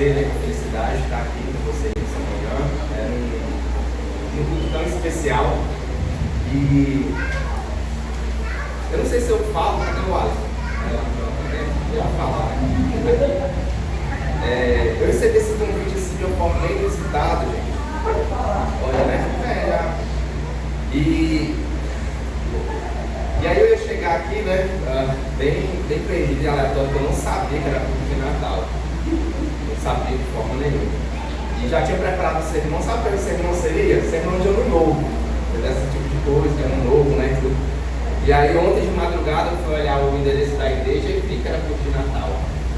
prazer, né, com felicidade estar aqui com vocês essa manhã. É um culto tão especial. E eu não sei se eu falo, cadê o Alisson? Eu ia falar, né? Eu recebi esse convite assim, de uma forma bem inusitada, gente. Olha, né? E aí eu ia chegar aqui, né? Bem perdido e aleatório, porque eu não sabia que era culto de Natal. Não sabia de forma nenhuma. E já tinha preparado o sermão, sabe o que o sermão seria? Sermão de ano novo. Esse tipo de coisa, de ano novo, né? Tudo. E aí ontem de madrugada eu fui olhar o endereço da igreja e vi que era culto de Natal.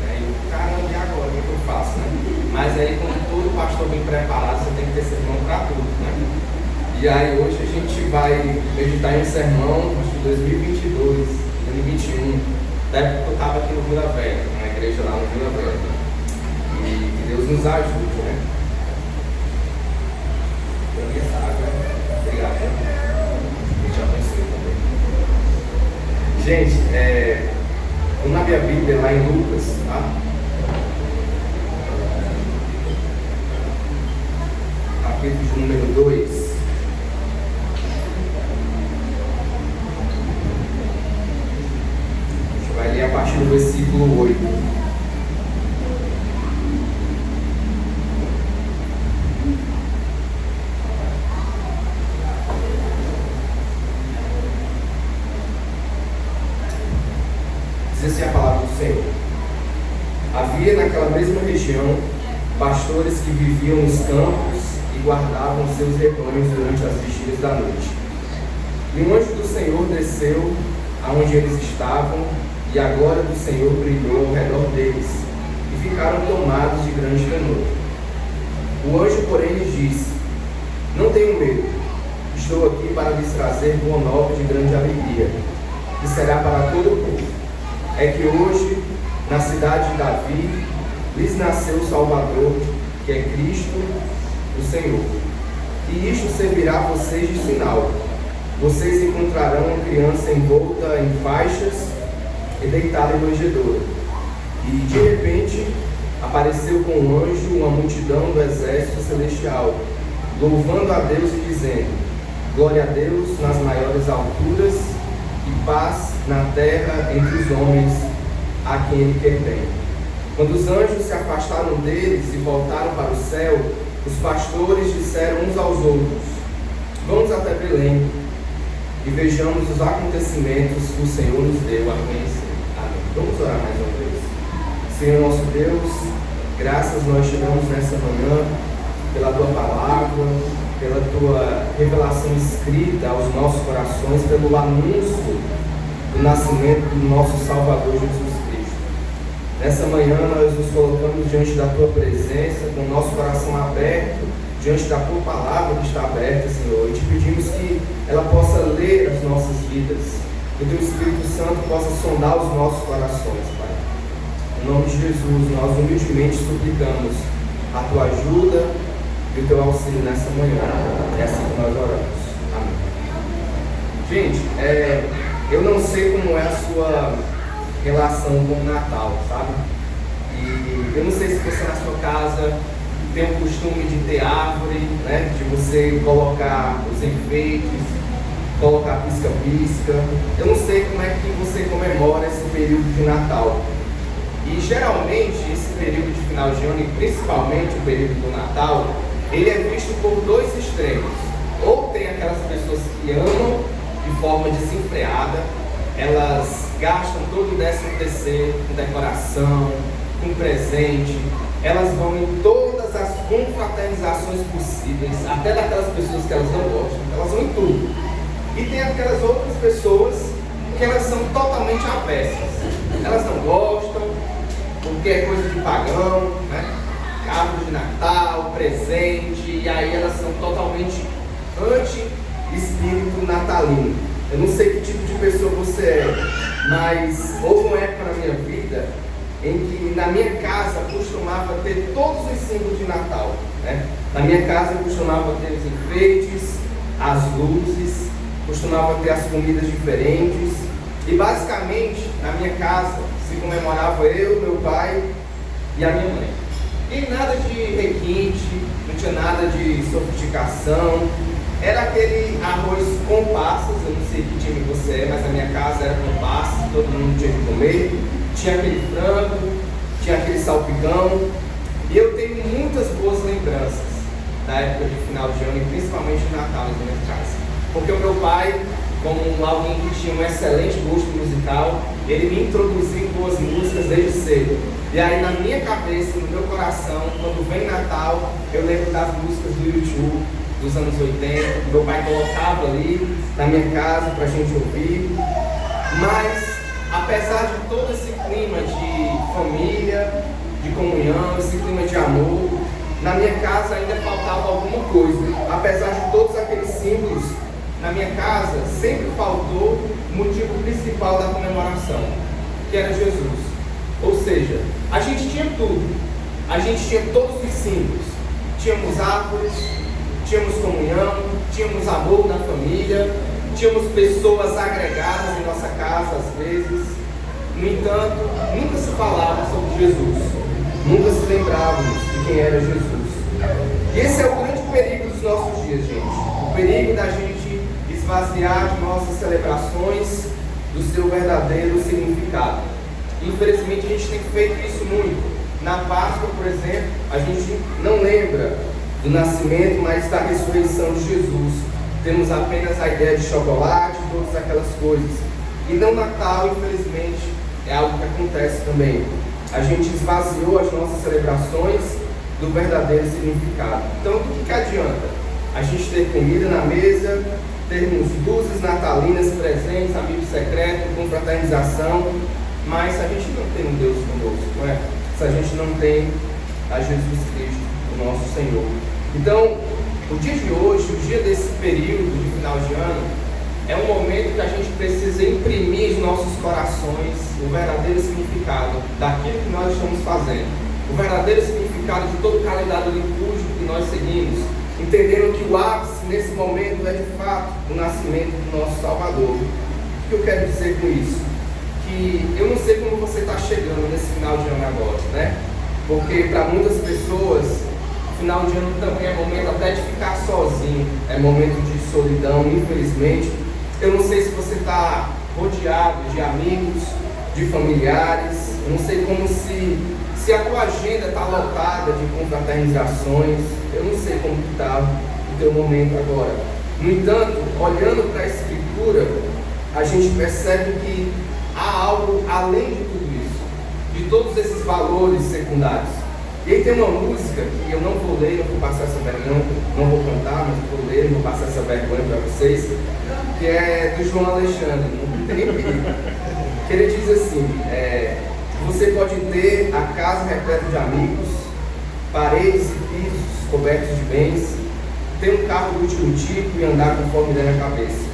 E eu, caramba, e agora? O que eu faço, né? Mas aí, como todo pastor bem preparado, você tem que ter sermão para tudo, né? E aí hoje a gente vai meditar em um sermão, acho que 2022, 2021, da época que eu estava aqui no Vila Velha, na igreja lá no Vila Velha. E que Deus nos ajude, né? Obrigado. Deus te abençoe também. Gente, vamos abrir a Bíblia lá em Lucas, tá? Capítulo de número 2. A gente vai ler a partir do versículo 8. Diz assim a palavra do Senhor. Havia naquela mesma região pastores que viviam nos campos e guardavam seus rebanhos durante as vigílias da noite. E um anjo do Senhor desceu aonde eles estavam, e a glória do Senhor brilhou ao redor deles, e ficaram tomados de grande temor. O anjo, porém, lhes disse: não tenham medo, estou aqui para lhes trazer boa nova de grande alegria, que será para todo o povo. É que hoje, na cidade de Davi, lhes nasceu o Salvador, que é Cristo, o Senhor. E isto servirá a vocês de sinal. Vocês encontrarão uma criança envolta em faixas e deitada em manjedoura. E de repente apareceu com um anjo uma multidão do exército celestial, louvando a Deus e dizendo: glória a Deus nas maiores alturas e paz na terra entre os homens a quem Ele quer bem. Quando os anjos se afastaram deles e voltaram para o céu, os pastores disseram uns aos outros: vamos até Belém e vejamos os acontecimentos que o Senhor nos deu a conhecer. Amém. Vamos orar mais uma vez. Senhor nosso Deus, graças nós te damos nessa manhã pela Tua palavra, pela Tua revelação escrita aos nossos corações, pelo anúncio do nascimento do nosso Salvador Jesus Cristo. Nessa manhã nós nos colocamos diante da Tua presença, com o nosso coração aberto, diante da Tua palavra que está aberta, Senhor, e te pedimos que ela possa ler as nossas vidas, que o Teu Espírito Santo possa sondar os nossos corações, Pai. Em nome de Jesus, nós humildemente suplicamos a Tua ajuda e o Teu auxílio nessa manhã. É assim que nós oramos. Amém. Gente, eu não sei como é a sua relação com o Natal, sabe? E eu não sei se você na sua casa tem o costume de ter árvore, né? De você colocar os enfeites, colocar pisca-pisca. Eu não sei como é que você comemora esse período de Natal. E geralmente esse período de final de ano, e principalmente o período do Natal, ele é visto por dois extremos. Ou tem aquelas pessoas que amam de forma desenfreada, elas gastam todo o 13º com decoração, com presente, elas vão em todas as confraternizações possíveis, até daquelas pessoas que elas não gostam, elas vão em tudo. E tem aquelas outras pessoas que elas são totalmente avessas, elas não gostam, porque é coisa de pagão, né? Árvore de Natal, presente, e aí elas são totalmente anti-espírito natalino. Eu não sei que tipo de pessoa você é, mas houve uma época na minha vida em que na minha casa costumava ter todos os símbolos de Natal, né? Na minha casa eu costumava ter os enfeites, as luzes, costumava ter as comidas diferentes, e basicamente na minha casa se comemorava eu, meu pai e a minha mãe. E nada de requinte, não tinha nada de sofisticação. Era aquele arroz com passas, eu não sei que time você é, mas a minha casa era com passas, todo mundo tinha que comer. Tinha aquele frango, tinha aquele salpicão. E eu tenho muitas boas lembranças da época de final de ano, e principalmente de Natal na minha casa. Porque o meu pai, como alguém que tinha um excelente gosto musical, ele me introduziu em boas músicas desde cedo. E aí na minha cabeça, no meu coração, quando vem Natal, eu lembro das músicas do YouTube, dos anos 80, meu pai colocava ali na minha casa pra gente ouvir. Mas, apesar de todo esse clima de família, de comunhão, esse clima de amor, na minha casa ainda faltava alguma coisa. Apesar de todos aqueles símbolos, na minha casa sempre faltou o motivo principal da comemoração, que era Jesus. Ou seja, a gente tinha tudo, a gente tinha todos os símbolos, tínhamos árvores, tínhamos comunhão, tínhamos amor na família, tínhamos pessoas agregadas em nossa casa às vezes. No entanto, nunca se falava sobre Jesus, nunca se lembrávamos de quem era Jesus. E esse é o grande perigo dos nossos dias, gente. O perigo da gente esvaziar de nossas celebrações do seu verdadeiro significado. Infelizmente a gente tem feito isso muito. Na Páscoa, por exemplo, a gente não lembra do nascimento, mas da ressurreição de Jesus. Temos apenas a ideia de chocolate e todas aquelas coisas. E no Natal, infelizmente, é algo que acontece também. A gente esvaziou as nossas celebrações do verdadeiro significado. Então, do que adianta? A gente ter comida na mesa, termos luzes natalinas presentes, amigo secreto, confraternização, mas se a gente não tem um Deus conosco, não é? Se a gente não tem a Jesus Cristo, o nosso Senhor. Então, o dia de hoje, o dia desse período de final de ano, é um momento que a gente precisa imprimir em nossos corações o verdadeiro significado daquilo que nós estamos fazendo, o verdadeiro significado de todo o calendário litúrgico que nós seguimos, entendendo que o ápice nesse momento é de fato o nascimento do nosso Salvador. O que eu quero dizer com isso? Que eu não sei como você está chegando nesse final de ano agora, né? Porque para muitas pessoas, final de ano também é momento até de ficar sozinho, é momento de solidão, infelizmente. Eu não sei se você está rodeado de amigos, de familiares, eu não sei como se a tua agenda está lotada de confraternizações, eu não sei como está o teu momento agora. No entanto, olhando para a Escritura, a gente percebe que há algo além de tudo isso, de todos esses valores secundários. E aí tem uma música que eu não vou ler, não vou passar essa vergonha, não vou cantar, mas vou ler, não vou passar essa vergonha para vocês, que é do João Alexandre, não tem nem perigo. Que ele diz assim, você pode ter a casa repleta de amigos, paredes e pisos cobertos de bens, ter um carro do último tipo e andar conforme der na cabeça.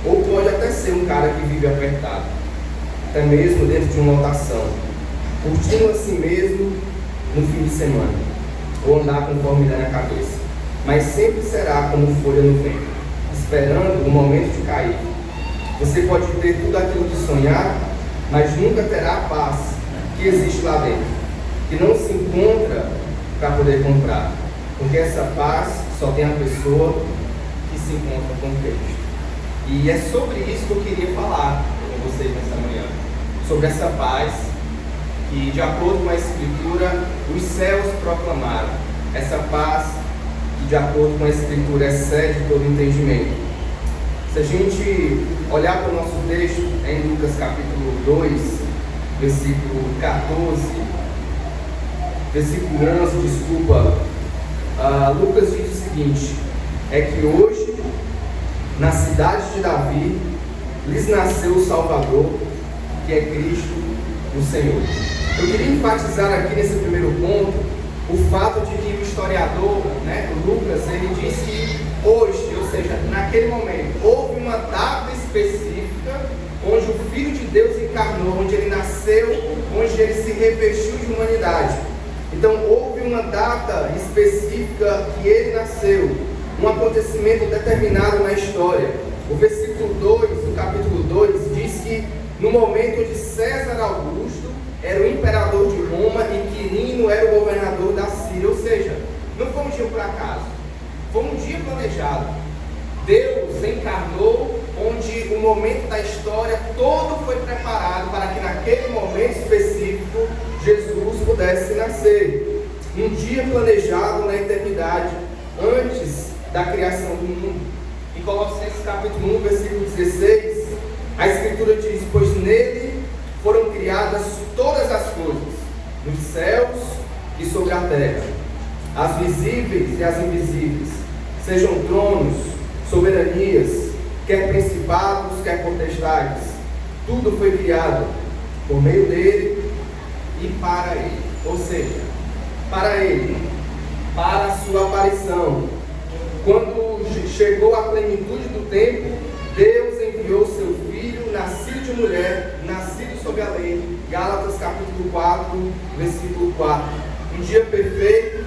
Ou pode até ser um cara que vive apertado, até mesmo dentro de uma lotação, curtindo a si mesmo no fim de semana, ou andar conforme der na cabeça, mas sempre será como folha no vento, esperando o momento de cair. Você pode ter tudo aquilo de sonhar, mas nunca terá a paz que existe lá dentro, que não se encontra para poder comprar, porque essa paz só tem a pessoa que se encontra com Cristo. E é sobre isso que eu queria falar com vocês nessa manhã, sobre essa paz que, de acordo com a Escritura, os céus proclamaram, essa paz que, de acordo com a Escritura, excede todo entendimento. Se a gente olhar para o nosso texto, em Lucas capítulo 2, versículo 14, versículo 11, desculpa, Lucas diz o seguinte, é que hoje, na cidade de Davi, lhes nasceu o Salvador, que é Cristo, o Senhor. Eu queria enfatizar aqui nesse primeiro ponto o fato de que o historiador, o Lucas, ele diz que hoje, ou seja, naquele momento, houve uma data específica onde o Filho de Deus encarnou, onde ele nasceu, onde ele se revestiu de humanidade. Então houve uma data específica que ele nasceu, um acontecimento determinado na história. O versículo 2, do capítulo 2, diz que no momento onde César Augusto era o imperador de Roma, Roma e Quirino era o governador da Síria. Ou seja, não foi um dia por acaso, foi um dia planejado. Deus encarnou onde o momento da história todo foi preparado para que naquele momento específico Jesus pudesse nascer. Um dia planejado na eternidade, antes da criação do mundo. Em Colossenses capítulo 1, versículo 16, a Escritura diz: pois nele foram criadas todas as coisas, nos céus e sobre a terra, as visíveis e as invisíveis, sejam tronos, soberanias, quer principados, quer potestades. Tudo foi criado por meio dele e para ele. Ou seja, para ele, para a sua aparição. Quando chegou a plenitude do tempo, Deus enviou seu Filho, nascido de mulher, nascido sob a lei. Gálatas capítulo 4, versículo 4. Um dia perfeito,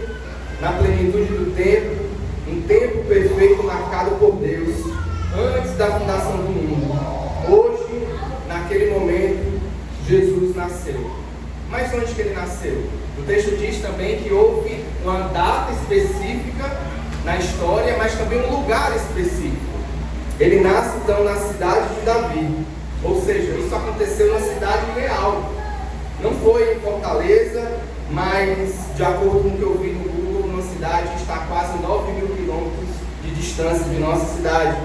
na plenitude do tempo, um tempo perfeito marcado por Deus, antes da fundação do mundo. Hoje, naquele momento, Jesus nasceu. Mas onde que ele nasceu? O texto diz também que houve uma data específica na história, mas também um lugar específico. Ele nasce então na cidade de Davi, ou seja, isso aconteceu na cidade real. Não foi em Fortaleza, mas de acordo com o que eu vi no Google, uma cidade que está a quase 9.000 quilômetros de distância de nossa cidade.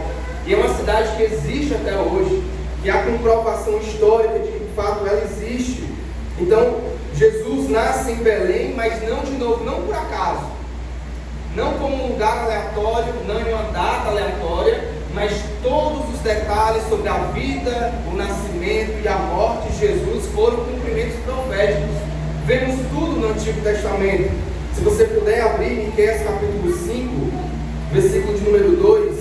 E é uma cidade que existe até hoje, que há comprovação histórica de que de fato ela existe. Então, Jesus nasce em Belém, mas não de novo, não por acaso. Não como um lugar aleatório, não em uma data aleatória, mas todos os detalhes sobre a vida, o nascimento e a morte de Jesus foram cumprimentos proféticos. Vemos tudo no Antigo Testamento. Se você puder abrir Miqueias capítulo 5, versículo de número 2,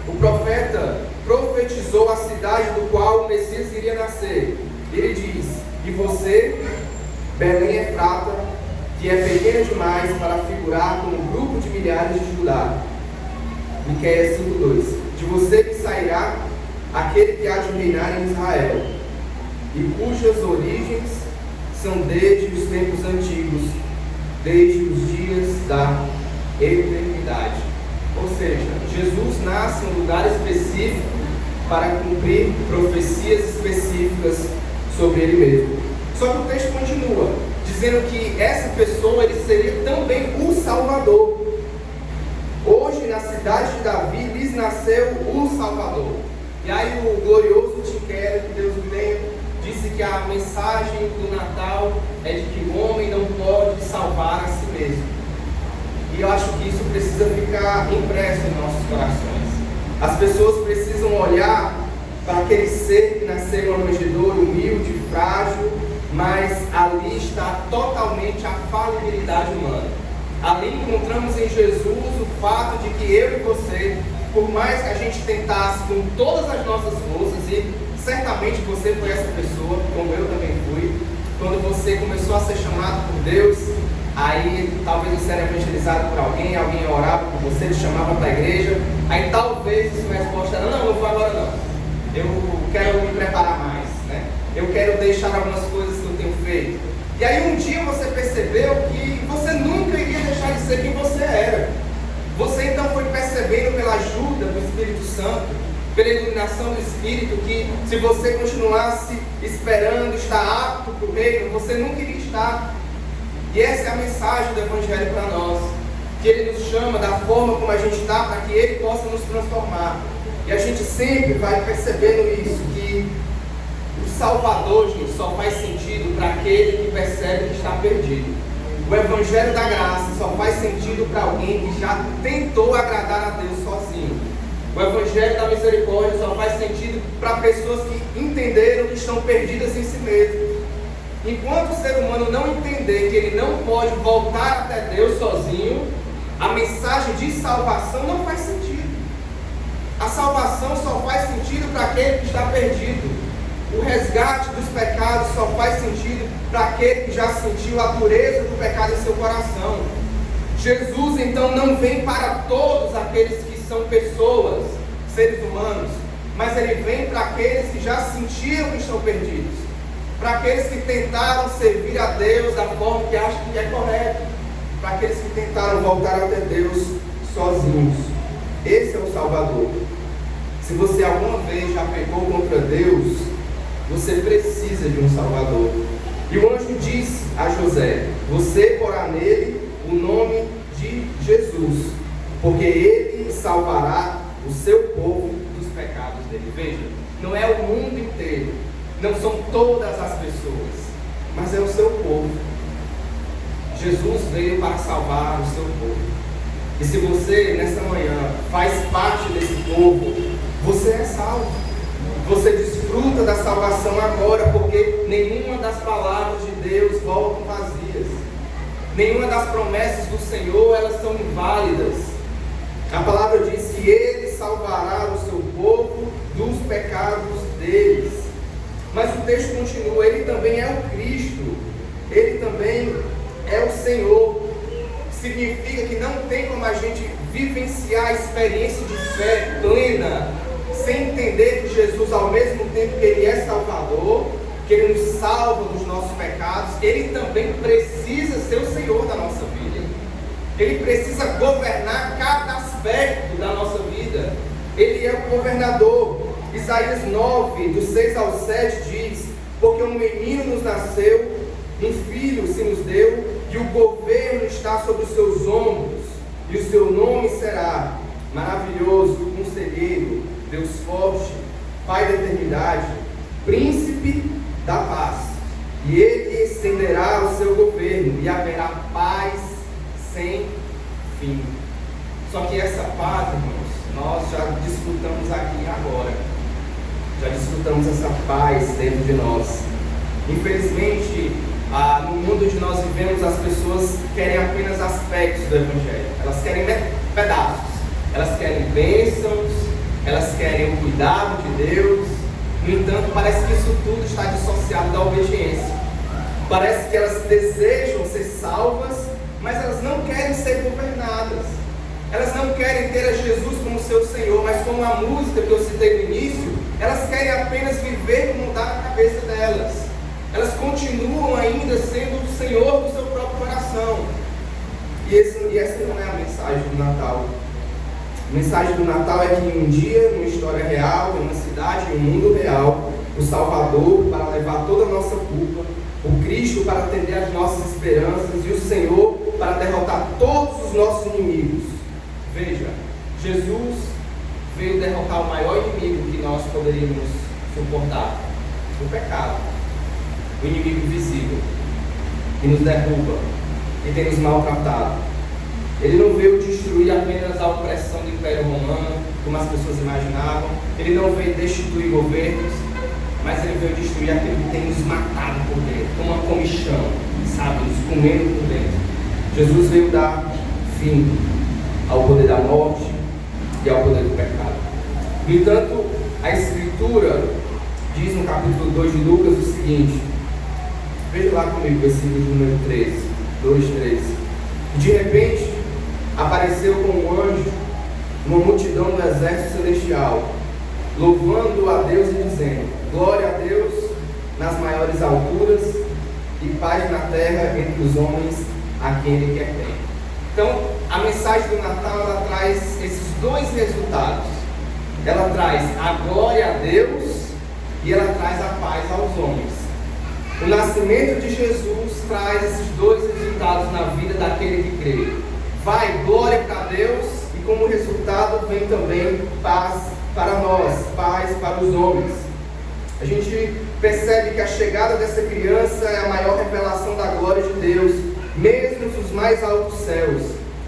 o profeta profetizou a cidade do qual o Messias iria nascer. Ele diz: e você, Belém Efrata, que é pequena demais para figurar como um grupo de milhares de Judá. Miqueias 5:2. De você que sairá aquele que há de reinar em Israel, e cujas origens são desde os tempos antigos, desde os dias da eternidade. Ou seja, Jesus nasce em um lugar específico para cumprir profecias específicas sobre ele mesmo. Só que o texto continua dizendo que essa pessoa ele seria também o Salvador. Hoje, na cidade de Davi, lhes nasceu o Salvador. E aí o glorioso Tim Keller, que Deus o tenha, disse que a mensagem do Natal é de que o homem não pode salvar a si mesmo. E eu acho que isso precisa ficar impresso em nossos corações. As pessoas precisam olhar para aquele ser que nasceu em uma manjedoura humilde, frágil, mas ali está totalmente a falibilidade humana. Ali encontramos em Jesus o fato de que eu e você, por mais que a gente tentasse com todas as nossas forças, e certamente você foi essa pessoa, como eu também fui, quando você começou a ser chamado por Deus, aí talvez você era evangelizado por alguém orava por você, te chamava para a igreja, aí talvez a sua resposta era: não vou agora não, eu quero me preparar mais, né? Eu quero deixar algumas coisas que eu tenho feito. E aí um dia você percebeu que você nunca iria deixar de ser quem você era. Você então foi percebendo pela ajuda do Espírito Santo, pela iluminação do Espírito, que se você continuasse esperando estar apto para o reino, você nunca iria estar. E essa é a mensagem do Evangelho para nós, que Ele nos chama da forma como a gente está, para que Ele possa nos transformar. E a gente sempre vai percebendo isso, que o Salvador, gente, só faz sentido para aquele que percebe que está perdido. O Evangelho da Graça só faz sentido para alguém que já tentou agradar a Deus sozinho. O Evangelho da Misericórdia só faz sentido para pessoas que entenderam que estão perdidas em si mesmas. Enquanto o ser humano não entender que ele não pode voltar até Deus sozinho, a mensagem de salvação não faz sentido. A salvação só faz sentido para aquele que está perdido. O resgate dos pecados só faz sentido para aquele que já sentiu a dureza do pecado em seu coração. Jesus então não vem para todos aqueles que são pessoas, seres humanos, mas Ele vem para aqueles que já sentiram que estão perdidos. para aqueles que tentaram servir a Deus da forma que acham que é correto, para aqueles que tentaram voltar até Deus sozinhos. Esse é o Salvador. Se você alguma vez já pecou contra Deus, você precisa de um Salvador. E o anjo disse a José: você porá nele o nome de Jesus, porque ele salvará o seu povo dos pecados dele. Veja, não é o mundo inteiro, não são todas as pessoas, mas é o seu povo. Jesus veio para salvar o seu povo. E se você, nesta manhã, faz parte desse povo, você é salvo. Você desfruta da salvação agora, porque nenhuma das palavras de Deus voltam vazias. Nenhuma das promessas do Senhor, elas são inválidas. A palavra diz que Ele salvará o seu povo dos pecados deles. Mas o texto continua: Ele também é o Cristo, Ele também é o Senhor. Significa que não tem como a gente vivenciar a experiência de fé plena sem entender que Jesus, ao mesmo tempo que Ele é Salvador, que Ele nos salva dos nossos pecados, Ele também precisa ser o Senhor da nossa vida. Ele precisa governar cada aspecto da nossa vida. Ele é o governador. Isaías 9, do 6 ao 7 diz: porque um menino nos nasceu, um filho se nos deu, e o governo está sobre os seus ombros, e o seu nome será Maravilhoso, Conselheiro, Deus Forte, Pai da Eternidade, Príncipe da Paz. E Ele estenderá o seu governo, e haverá paz sem fim. Só que essa paz, irmãos, nós já desfrutamos aqui agora. Já desfrutamos essa paz dentro de nós. Infelizmente, no mundo onde nós vivemos, as pessoas querem apenas aspectos do Evangelho. Elas querem pedaços. Elas querem bênçãos, elas querem o cuidado de Deus. No entanto, parece que isso tudo está dissociado da obediência. Parece que elas desejam ser salvas, mas elas não querem ser governadas. Elas não querem ter a Jesus como seu Senhor, mas como a música que eu citei no início, elas querem apenas viver como dá na cabeça delas. Elas continuam ainda sendo o Senhor do seu próprio coração. E essa não é a mensagem do Natal. A mensagem do Natal é que um dia, numa história real, em uma cidade, em um mundo real, o Salvador para levar toda a nossa culpa, o Cristo para atender às nossas esperanças e o Senhor para derrotar todos os nossos inimigos. Veja, Jesus veio derrotar o maior inimigo que nós poderíamos suportar: o pecado, o inimigo visível, que nos derruba, que tem nos maltratado. Ele não veio destruir apenas a opressão do Império Romano, como as pessoas imaginavam. Ele não veio destituir governos, mas Ele veio destruir aquilo que tem nos matado por dentro, como uma comichão, sabe, nos comendo por dentro. Jesus veio dar fim ao poder da morte e ao poder do pecado. No entanto, a Escritura diz no capítulo 2 de Lucas o seguinte: veja lá comigo, versículo número 13, 2:13. De repente, apareceu com um anjo uma multidão do exército celestial, louvando a Deus e dizendo: glória a Deus nas maiores alturas e paz na terra entre os homens a quem Ele quer bem. Então, a mensagem do Natal, ela traz esses dois resultados. Ela traz a glória a Deus e ela traz a paz aos homens. O nascimento de Jesus traz esses dois resultados na vida daquele que crê. Vai glória para Deus e como resultado vem também paz para nós, paz para os homens. A gente percebe que a chegada dessa criança é a maior revelação da glória de Deus, mesmo nos mais altos céus.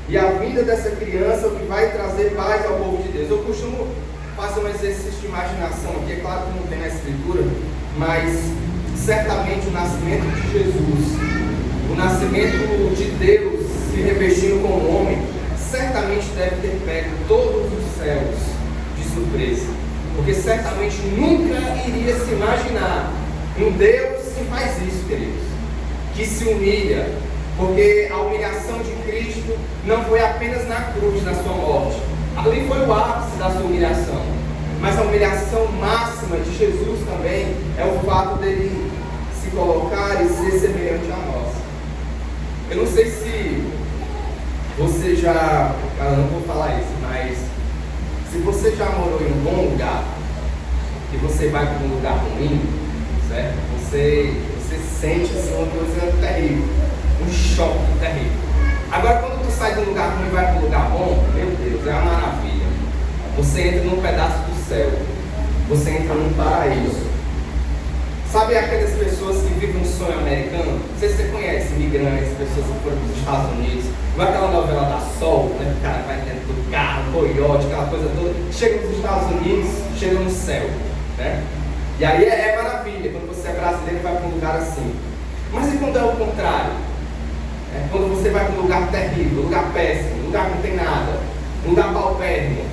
E a vinda dessa criança é o que vai trazer paz ao povo de Deus. Eu costumo fazer um exercício de imaginação aqui, é claro que não tem na Escritura, mas certamente o nascimento de Jesus, o nascimento de Deus se revestindo como homem, certamente deve ter pego todos os céus de surpresa, porque certamente nunca iria se imaginar um Deus que faz isso, queridos, que se humilha, porque a humilhação de Cristo não foi apenas na cruz, na sua morte, ali foi o ápice da sua humilhação, mas a humilhação máxima de Jesus também é o fato dele se Eu não sei se você já... Eu não vou falar isso, mas se você já morou em um bom lugar e você vai para um lugar ruim, certo? Você sente assim, uma coisa terrível, um choque terrível. Agora, quando tu sai de um lugar ruim e vai para um lugar bom, meu Deus, é uma maravilha. Você entra num pedaço do céu, você entra num paraíso. Sabe aquelas pessoas que vivem um sonho americano? Não sei se você conhece, imigrantes, pessoas que foram para os Estados Unidos. Vai aquela novela da Sol, né? O cara vai dentro do carro, coiote, aquela coisa toda. Chega nos Estados Unidos, chega no céu, né? E aí é maravilha, quando você é brasileiro e vai para um lugar assim. Mas e quando é o contrário? Quando você vai para um lugar terrível, um lugar péssimo, um lugar que não tem nada, um lugar paupérrimo,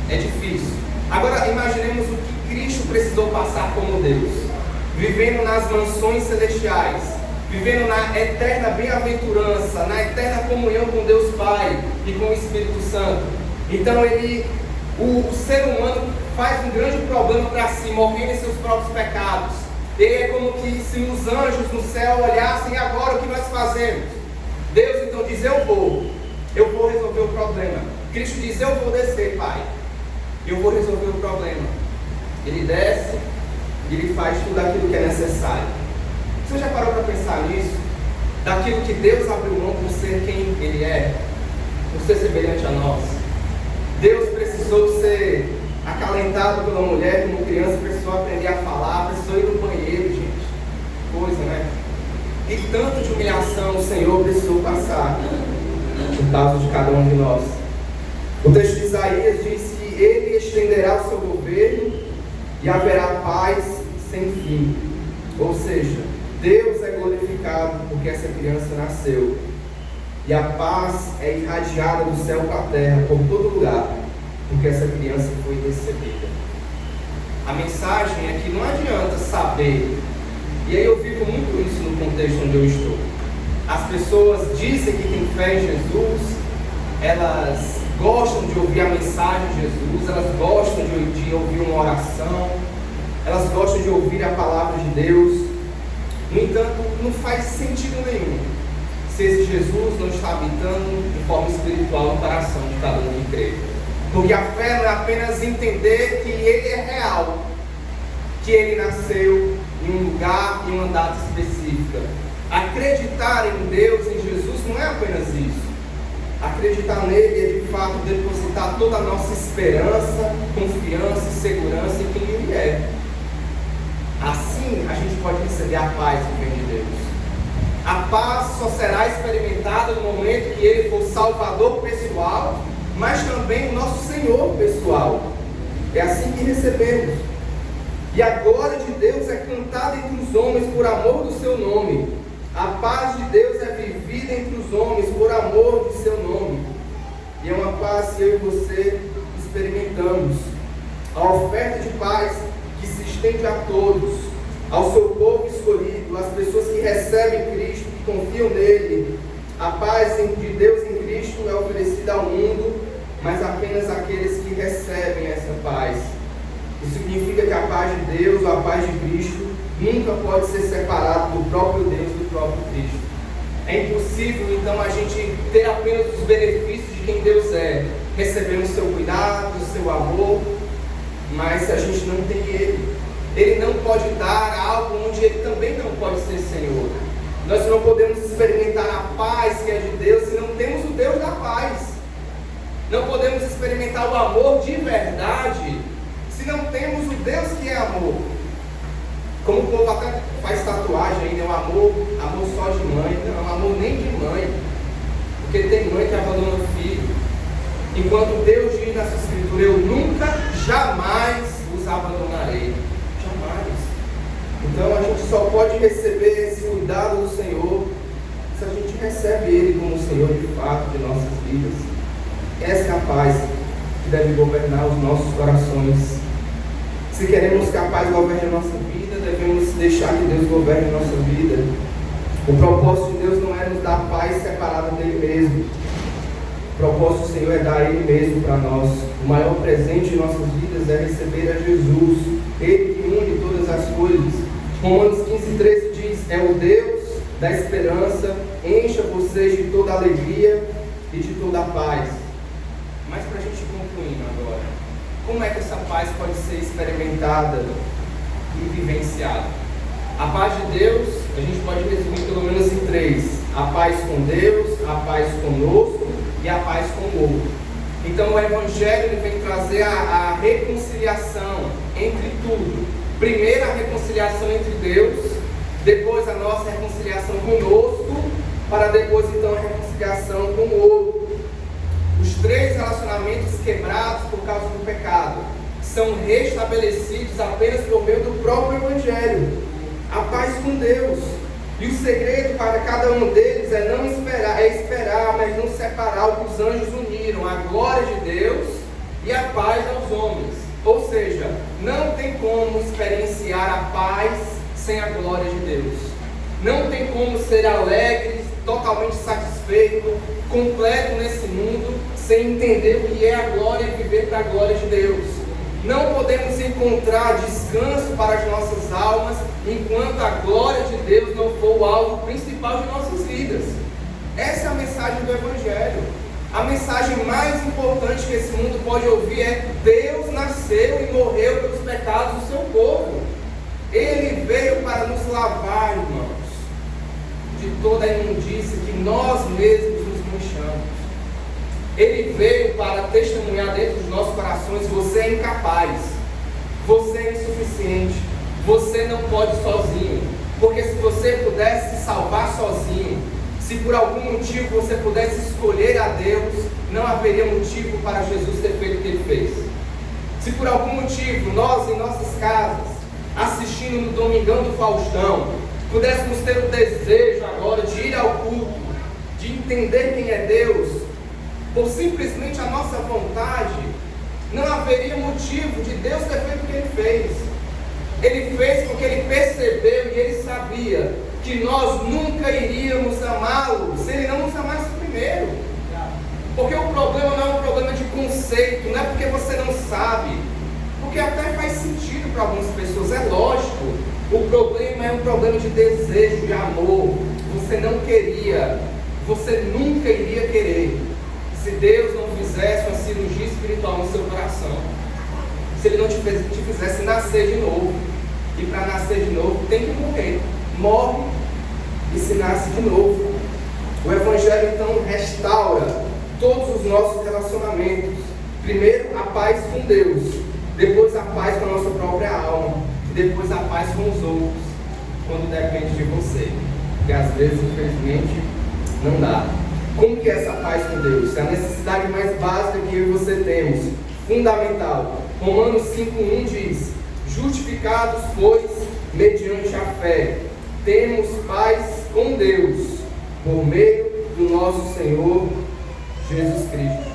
é difícil. Agora imaginemos o que Cristo precisou passar como Deus, vivendo nas mansões celestiais, vivendo na eterna bem-aventurança, na eterna comunhão com Deus Pai e com o Espírito Santo. Então o ser humano faz um grande problema para si, morrendo em seus próprios pecados. Ele é como que se os anjos no céu olhassem: agora o que nós fazemos? Deus então diz: eu vou resolver o problema. Cristo diz: eu vou descer, Pai, eu vou resolver o problema. Ele desce e ele faz tudo aquilo que é necessário. Você já parou para pensar nisso? Daquilo que Deus abriu mão por ser quem Ele é, por ser semelhante a nós. Deus precisou ser acalentado pela mulher como criança, precisou aprender a falar, precisou ir no banheiro, gente. Coisa, né? E tanto de humilhação o Senhor precisou passar por causa de cada um de nós. O texto de Isaías diz que Ele estenderá o seu governo e haverá paz sem fim. Ou seja, Deus é glorificado porque essa criança nasceu. E a paz é irradiada do céu para a terra, por todo lugar, porque essa criança foi recebida. A mensagem é que não adianta saber, e aí eu vivo muito isso no contexto onde eu estou. As pessoas dizem que têm fé em Jesus, elas gostam de ouvir a mensagem de Jesus, elas gostam de ouvir uma oração, elas gostam de ouvir a palavra de Deus. No entanto, não faz sentido nenhum se esse Jesus não está habitando de forma espiritual no coração de cada um que crê. Porque a fé não é apenas entender que Ele é real, que Ele nasceu em um lugar, em uma data específica. Acreditar em Deus, em Jesus, não é apenas isso. Acreditar nele é de fato depositar toda a nossa esperança, confiança e segurança em quem Ele é. Assim a gente pode receber a paz que vem de Deus. A paz só será experimentada no momento que Ele for Salvador pessoal, mas também o nosso Senhor pessoal. É assim que recebemos. E a glória de Deus é cantada entre os homens por amor do seu nome. A paz de Deus é vivida entre os homens por amor de seu nome. E é uma paz que eu e você experimentamos. A oferta de paz que se estende a todos, ao seu povo escolhido, às pessoas que recebem Cristo, que confiam nele. A paz de Deus em Cristo é oferecida ao mundo, mas apenas àqueles que recebem essa paz. Isso significa que a paz de Deus, a paz de Cristo, nunca pode ser separado do próprio Deus, do próprio Cristo. É impossível, então, a gente ter apenas os benefícios de quem Deus é, recebendo o seu cuidado, o seu amor, mas se a gente não tem Ele não pode dar algo onde Ele também não pode ser Senhor. Nós não podemos experimentar a paz que é de Deus se não temos o Deus da paz. Não podemos experimentar o amor de verdade se não temos o Deus que é amor. Como o povo até faz tatuagem aí, né? O amor só de mãe, não, amor nem de mãe. Porque tem mãe que abandona o filho. Enquanto Deus diz na sua escritura: eu nunca, jamais vos abandonarei. Jamais. Então a gente só pode receber esse cuidado do Senhor se a gente recebe Ele como Senhor de fato de nossas vidas. Essa é a paz que deve governar os nossos corações. Se queremos que a paz governe a nossa vida, devemos deixar que Deus governe a nossa vida. O propósito de Deus não é nos dar paz separada dele mesmo. O propósito do Senhor é dar Ele mesmo para nós. O maior presente em nossas vidas é receber a Jesus, Ele que une todas as coisas. Romanos 15:13 diz: é o Deus da esperança encha vocês de toda alegria e de toda paz. Mas para a gente concluindo agora, como é que essa paz pode ser experimentada e vivenciada? A paz de Deus, a gente pode resumir pelo menos em 3. A paz com Deus, a paz conosco e a paz com o outro. Então o Evangelho ele vem trazer a reconciliação entre tudo. Primeiro a reconciliação entre Deus, depois a nossa reconciliação conosco, para depois então a reconciliação com o outro. Os 3 relacionamentos quebrados por causa do pecado são restabelecidos apenas por meio do próprio Evangelho. A paz com Deus. E o segredo para cada um deles é não esperar, esperar, mas não separar o que os anjos uniram, a glória de Deus e a paz aos homens. Ou seja, não tem como experienciar a paz sem a glória de Deus. Não tem como ser alegre, totalmente satisfeito, completo nesse mundo, sem entender o que é a glória e viver para a glória de Deus. Não podemos encontrar descanso para as nossas almas enquanto a glória de Deus não for o alvo principal de nossas vidas. Essa é a mensagem do Evangelho. A mensagem mais importante que esse mundo pode ouvir é: Deus nasceu e morreu pelos pecados do seu povo. Ele veio para nos lavar, irmãos, de toda a imundícia que nós mesmos nos manchamos. Ele veio para testemunhar dentro dos nossos corações: você é incapaz, você é insuficiente, você não pode sozinho. Porque se você pudesse se salvar sozinho, se por algum motivo você pudesse escolher a Deus, não haveria motivo para Jesus ter feito o que Ele fez. Se por algum motivo nós em nossas casas, assistindo no Domingão do Faustão, pudéssemos ter o desejo agora de ir ao culto, de entender quem é Deus, ou simplesmente a nossa vontade, não haveria motivo de Deus ter feito o que Ele fez. Ele fez porque Ele percebeu e Ele sabia que nós nunca iríamos amá-lo se Ele não nos amasse primeiro. Porque o problema não é um problema de conceito, não é porque você não sabe, porque até faz sentido para algumas pessoas, é lógico. O problema é um problema de desejo, de amor. Você não queria, você nunca iria querer, se Deus não fizesse uma cirurgia espiritual no seu coração, se Ele não te fizesse nascer de novo. E para nascer de novo tem que morrer. Morre e se nasce de novo. O Evangelho então restaura todos os nossos relacionamentos. Primeiro a paz com Deus, depois a paz com a nossa própria alma, e depois a paz com os outros, quando depende de você, que às vezes infelizmente não dá. Como que é essa paz com Deus? É a necessidade mais básica que eu e você temos, fundamental. Romanos 5:1 diz: justificados, pois, mediante a fé, temos paz com Deus, por meio do nosso Senhor Jesus Cristo.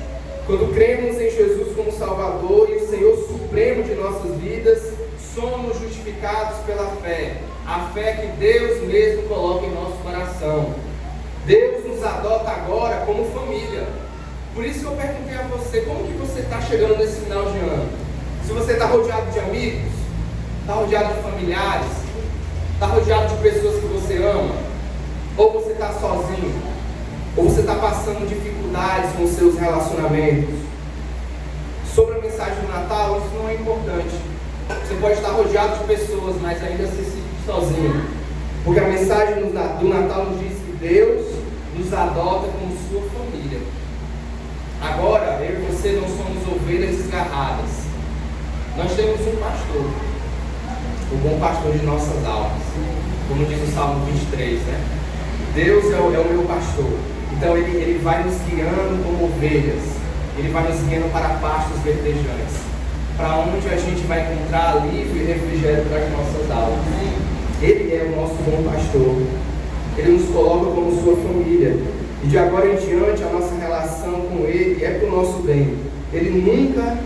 Quando cremos em Jesus como Salvador e o Senhor Supremo de nossas vidas, somos justificados pela fé, a fé que Deus mesmo coloca em nosso coração. Deus nos adota agora como família. Por isso que eu perguntei a você: como que você está chegando nesse final de ano? Se você está rodeado de amigos, está rodeado de familiares, está rodeado de pessoas que você ama, ou você está sozinho, ou você está passando dificuldades com os seus relacionamentos. Sobre a mensagem do Natal, isso não é importante. Você pode estar rodeado de pessoas, mas ainda se sentir sozinho, porque a mensagem do Natal nos diz que Deus nos adota como sua família. Agora, eu e você não somos ovelhas desgarradas. Nós temos um pastor, o bom pastor de nossas almas, como diz o Salmo 23, né? Deus é o meu pastor. Então ele vai nos guiando como ovelhas, Ele vai nos guiando para pastos verdejantes, para onde a gente vai encontrar alívio e refrigério para as nossas almas. Ele é o nosso bom pastor. Ele nos coloca como sua família. E de agora em diante a nossa relação com Ele é para o nosso bem. Ele nunca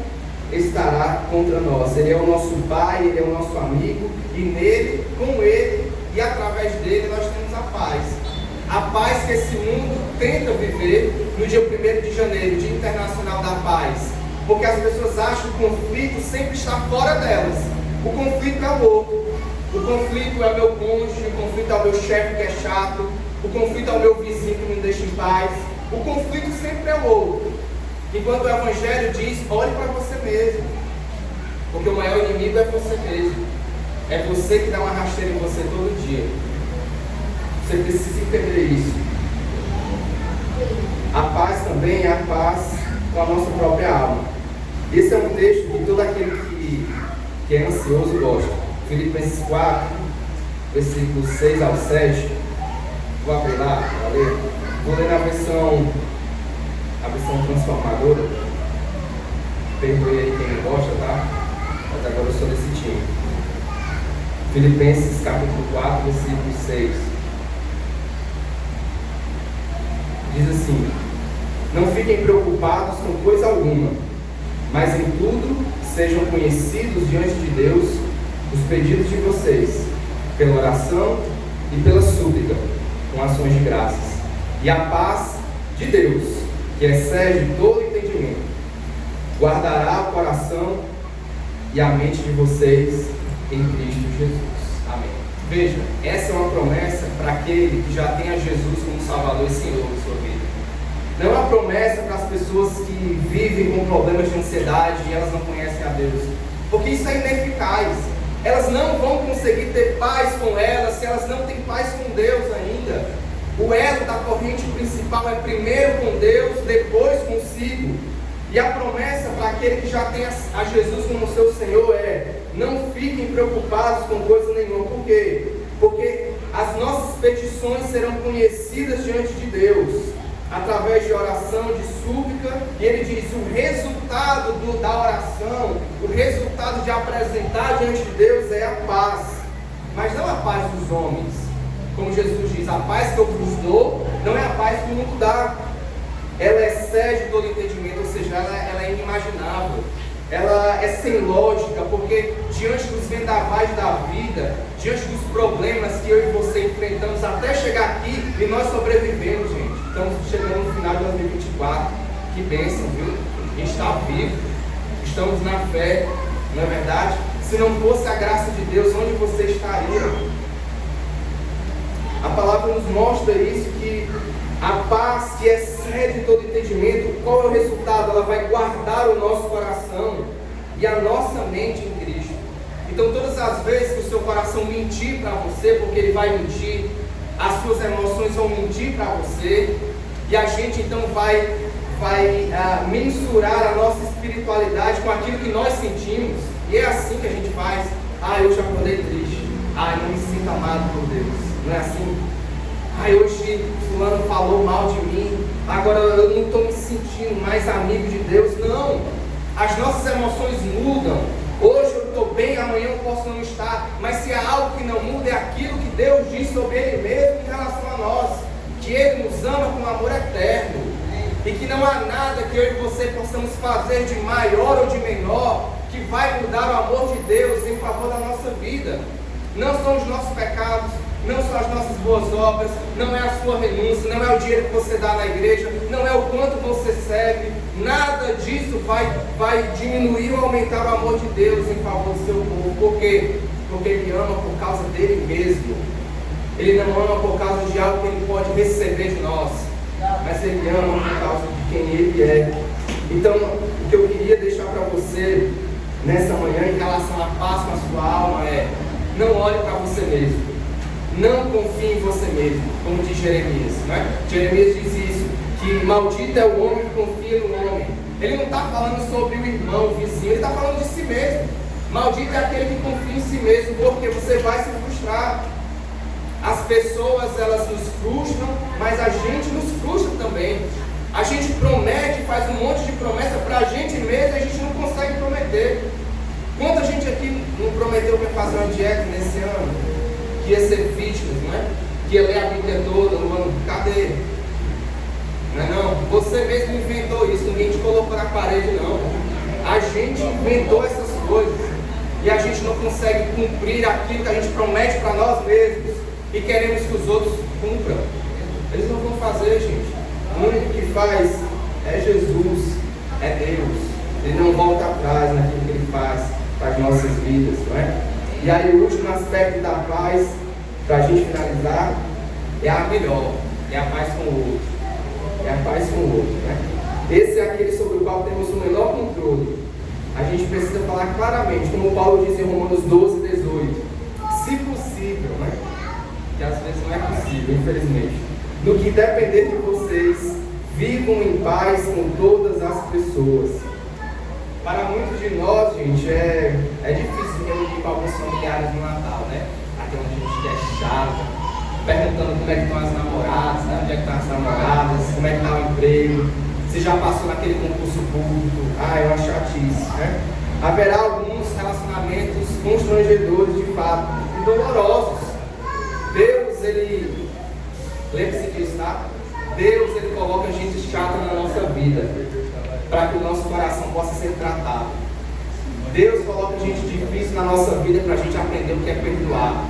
estará contra nós. Ele é o nosso Pai, Ele é o nosso amigo. E nele, com Ele e através dele nós temos a paz. A paz que esse mundo tenta viver no dia 1º de janeiro, Dia Internacional da Paz. Porque as pessoas acham que o conflito sempre está fora delas. O conflito é o outro. O conflito é o meu cônjuge, o conflito é o meu chefe que é chato, O conflito é o meu vizinho que me deixa em paz. O conflito sempre é o outro. Enquanto o Evangelho diz, olhe para você mesmo. Porque o maior inimigo é você mesmo. É você que dá uma rasteira em você todo dia. Você precisa entender isso. A paz também é a paz com a nossa própria alma. Esse é um texto que todo aquele que é ansioso gosta. Filipenses 4, versículos 6 ao 7. Vou abrir lá para ler. Vou ler a versão transformadora. Perdoe aí quem não gosta, tá? Mas agora eu sou desse time. Filipenses capítulo 4, versículo 6. Diz assim: não fiquem preocupados com coisa alguma, mas em tudo sejam conhecidos diante de Deus os pedidos de vocês, pela oração e pela súplica, com ações de graças. E a paz de Deus, que excede todo entendimento, guardará o coração e a mente de vocês em Cristo Jesus. Amém. Veja, essa é uma promessa para aquele que já tem a Jesus como Salvador e Senhor da sua vida. Não é uma promessa para as pessoas que vivem com problemas de ansiedade e elas não conhecem a Deus, porque isso é ineficaz. Elas não vão conseguir ter paz com elas se elas não têm paz com Deus ainda. O elo da corrente principal é primeiro com Deus, depois consigo. E a promessa para aquele que já tem a Jesus como seu Senhor é: não fiquem preocupados com coisa nenhuma. Por quê? Porque as nossas petições serão conhecidas diante de Deus, através de oração, de súplica. E ele diz, o resultado da oração, o resultado de apresentar diante de Deus é a paz. Mas não a paz dos homens. Como Jesus diz, a paz que eu vos dou não é a paz que o mundo dá. Ela excede todo entendimento, ou seja, ela é inimaginável. Ela é sem lógica, porque diante dos vendavais da vida, diante dos problemas que eu e você enfrentamos até chegar aqui, e nós sobrevivemos, gente. Estamos chegando no final de 2024. Que bênção, viu? A gente está vivo, estamos na fé, não é verdade? Se não fosse a graça de Deus, onde você estaria? A palavra nos mostra isso, que a paz que excede todo entendimento, qual é o resultado? Ela vai guardar o nosso coração e a nossa mente em Cristo. Então todas as vezes que o seu coração mentir para você, porque ele vai mentir, as suas emoções vão mentir para você, e a gente então vai mensurar a nossa espiritualidade com aquilo que nós sentimos, e é assim que a gente faz. Eu já acordei triste, eu não me sinto amado por Deus, não é assim? Hoje fulano falou mal de mim, agora eu não estou me sentindo mais amigo de Deus. Não, as nossas emoções mudam. Hoje eu estou bem, amanhã eu posso não estar, mas se há algo que não muda, é aquilo que Deus diz sobre Ele mesmo em relação a nós, que Ele nos ama com amor eterno, e que não há nada que eu e você possamos fazer de maior ou de menor que vai mudar o amor de Deus em favor da nossa vida. Não são os nossos pecados, não são as nossas boas obras, não é a sua renúncia, não é o dinheiro que você dá na igreja, não é o quanto você serve. Nada disso vai diminuir ou aumentar o amor de Deus em favor do seu povo. Por quê? Porque Ele ama por causa dele mesmo. Ele não ama por causa de algo que Ele pode receber de nós, mas Ele ama por causa de quem Ele é. Então, o que eu queria deixar para você nessa manhã em relação à paz com a sua alma é: não olhe para você mesmo, não confie em você mesmo, como diz Jeremias, né? Jeremias diz isso, que maldito é o homem que confia no homem. Ele não está falando sobre o irmão, o vizinho, ele está falando de si mesmo. Maldito é aquele que confia em si mesmo, porque você vai se frustrar. As pessoas, elas nos frustram, mas a gente nos frustra também. A gente promete, faz um monte de promessa para a gente mesmo, e a gente não consegue prometer. Quanta gente aqui não prometeu que ia fazer uma dieta nesse ano, que ia ser fitness, não é? Que ia ler a Bíblia toda no ano? Cadê? Não é não? Você mesmo inventou isso, ninguém te colocou na parede não. A gente inventou essas coisas, e a gente não consegue cumprir aquilo que a gente promete para nós mesmos, e queremos que os outros cumpram. Eles não vão fazer, gente. O único que faz é Jesus, é Deus. Ele não volta atrás naquilo que Ele faz para as nossas vidas, não é? E aí o último aspecto da paz, para a gente finalizar, é a melhor, é a paz com o outro. É a paz com o outro, né? Esse é aquele sobre o qual temos o menor controle. A gente precisa falar claramente, como Paulo diz em Romanos 12, 18. Se possível, né? Que às vezes não é possível, infelizmente. No que depender de vocês, vivam em paz com todas as pessoas. Para muitos de nós, gente, é difícil reunir com alguns familiares no Natal, né? Aquela gente que é chata, perguntando como é que estão as namoradas, né? Onde é que estão as namoradas, como é que está o emprego, se já passou naquele concurso público. É uma chatice, né? Haverá alguns relacionamentos constrangedores de fato e dolorosos. Deus, ele, lembre-se disso, tá? Deus, ele coloca gente chata na nossa vida para que o nosso coração possa ser tratado. Deus coloca gente difícil na nossa vida para a gente aprender o que é perdoar.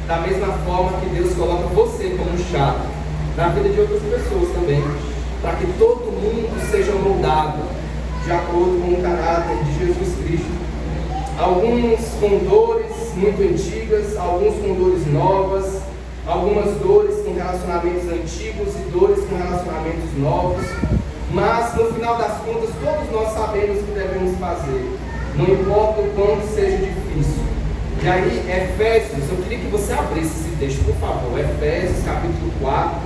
Da mesma forma que Deus coloca você como um chato na vida de outras pessoas também, para que todo mundo seja moldado de acordo com o caráter de Jesus Cristo. Alguns com dores muito antigas, alguns com dores novas, algumas dores com relacionamentos antigos e dores com relacionamentos novos, mas no final das contas todos nós sabemos o que devemos fazer, não importa o quanto seja difícil. E aí, Efésios, eu queria que você abrisse esse texto, por favor. Efésios, capítulo 4,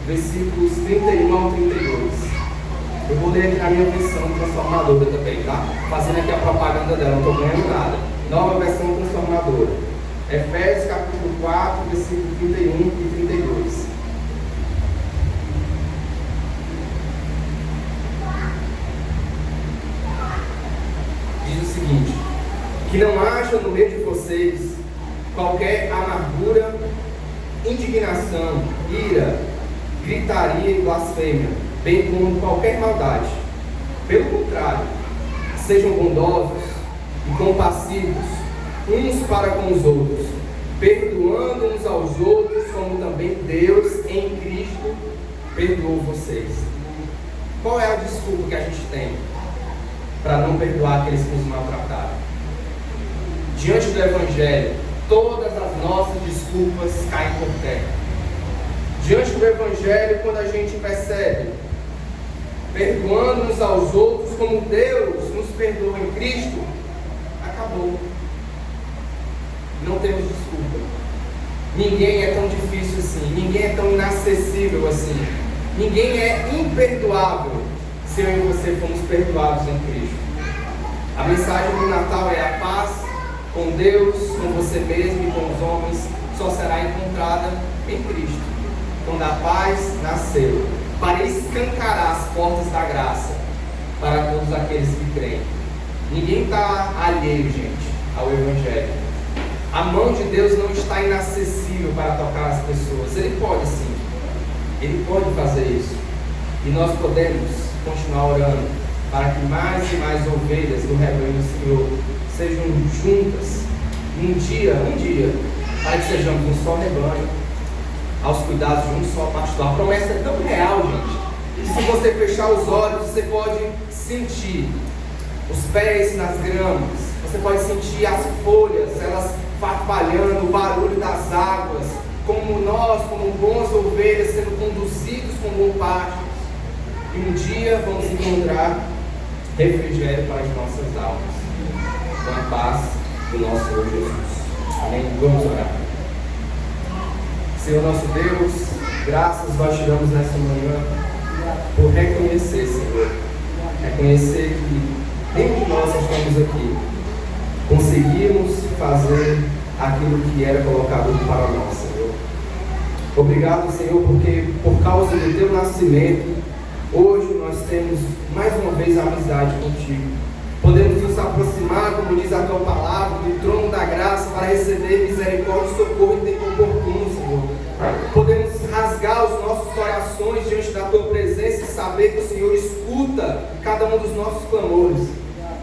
versículos 31 ao 32. Eu vou ler aqui na minha versão transformadora também, tá? Fazendo aqui a propaganda dela, não estou ganhando nada. Nova versão transformadora. Efésios, capítulo 4, versículos 31 e 32. Diz o seguinte: que não haja no meio de vocês qualquer amargura, indignação, ira, gritaria e blasfêmia, bem como qualquer maldade. Pelo contrário, sejam bondosos e compassivos uns para com os outros, perdoando uns aos outros, como também Deus em Cristo perdoou vocês. Qual é a desculpa que a gente tem para não perdoar aqueles que nos maltrataram? Diante do Evangelho, todas as nossas desculpas caem por terra. Diante do Evangelho, quando a gente percebe, perdoando uns aos outros como Deus nos perdoa em Cristo, acabou. Não temos desculpa. Ninguém é tão difícil assim, ninguém é tão inacessível assim, ninguém é imperdoável se eu e você fomos perdoados em Cristo. A mensagem do Natal é a paz com Deus, com você mesmo e com os homens só será encontrada em Cristo, quando a paz nasceu, para escancarar as portas da graça para todos aqueles que creem. Ninguém está alheio, gente, ao Evangelho. A mão de Deus não está inacessível para tocar as pessoas. Ele pode sim, Ele pode fazer isso. E nós podemos continuar orando para que mais e mais ovelhas do rebanho do Senhor sejam juntas um dia, para que sejamos um só rebanho, aos cuidados de um só pastor. A promessa é tão real, gente, que se você fechar os olhos, você pode sentir os pés nas gramas, você pode sentir as folhas, elas farfalhando, o barulho das águas, como nós, como boas ovelhas, sendo conduzidos com bom pasto. E um dia vamos encontrar refrigério para as nossas almas, com a paz do nosso Senhor Jesus. Amém? Vamos orar. Senhor nosso Deus, graças nós te damos nessa manhã por reconhecer, Senhor, reconhecer que dentro de nós estamos aqui, conseguimos fazer aquilo que era colocado para nós, Senhor. Obrigado, Senhor, porque por causa do teu nascimento, hoje nós temos mais uma vez a amizade contigo. Podemos nos aproximar, como diz a tua palavra, do trono da graça para receber misericórdia e socorro em tempo oportuno, Senhor. Podemos rasgar os nossos corações diante da tua presença e saber que o Senhor escuta cada um dos nossos clamores.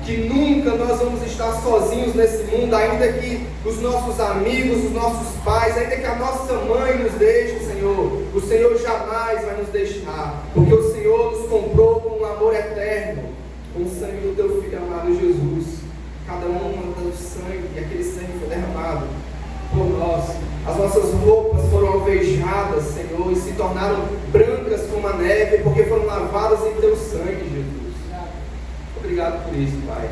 Que nunca nós vamos estar sozinhos nesse mundo, ainda que os nossos amigos, os nossos pais, ainda que a nossa mãe nos deixe, Senhor, o Senhor jamais vai nos deixar, porque o Senhor nos comprou com um amor eterno, com o sangue do teu Filho amado Jesus. Cada um do sangue, e aquele sangue foi derramado por nós. As nossas roupas foram alvejadas tornaram brancas como a neve, porque foram lavadas em teu sangue, Jesus. Obrigado por isso, Pai.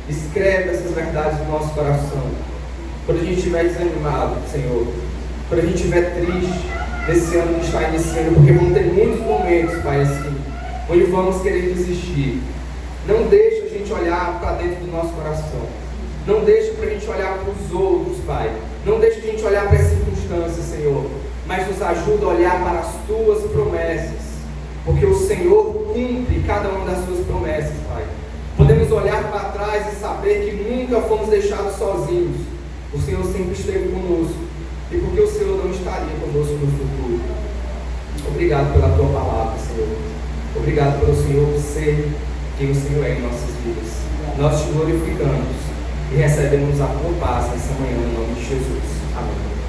Escreve essas verdades no nosso coração. Quando a gente estiver desanimado, Senhor, quando a gente estiver triste nesse ano que está iniciando, porque vão ter muitos momentos, Pai, assim, onde vamos querer desistir. Não deixa a gente olhar para dentro do nosso coração. Não deixa para a gente olhar para os outros, Pai. Não deixa a gente olhar para as circunstâncias, Senhor. Mas nos ajuda a olhar para as Tuas promessas. Porque o Senhor cumpre cada uma das Suas promessas, Pai. Podemos olhar para trás e saber que nunca fomos deixados sozinhos. O Senhor sempre esteve conosco. E porque o Senhor não estaria conosco no futuro. Obrigado pela Tua palavra, Senhor. Obrigado pelo Senhor ser quem o Senhor é em nossas vidas. Nós te glorificamos e recebemos a Tua paz nessa manhã, em nome de Jesus. Amém.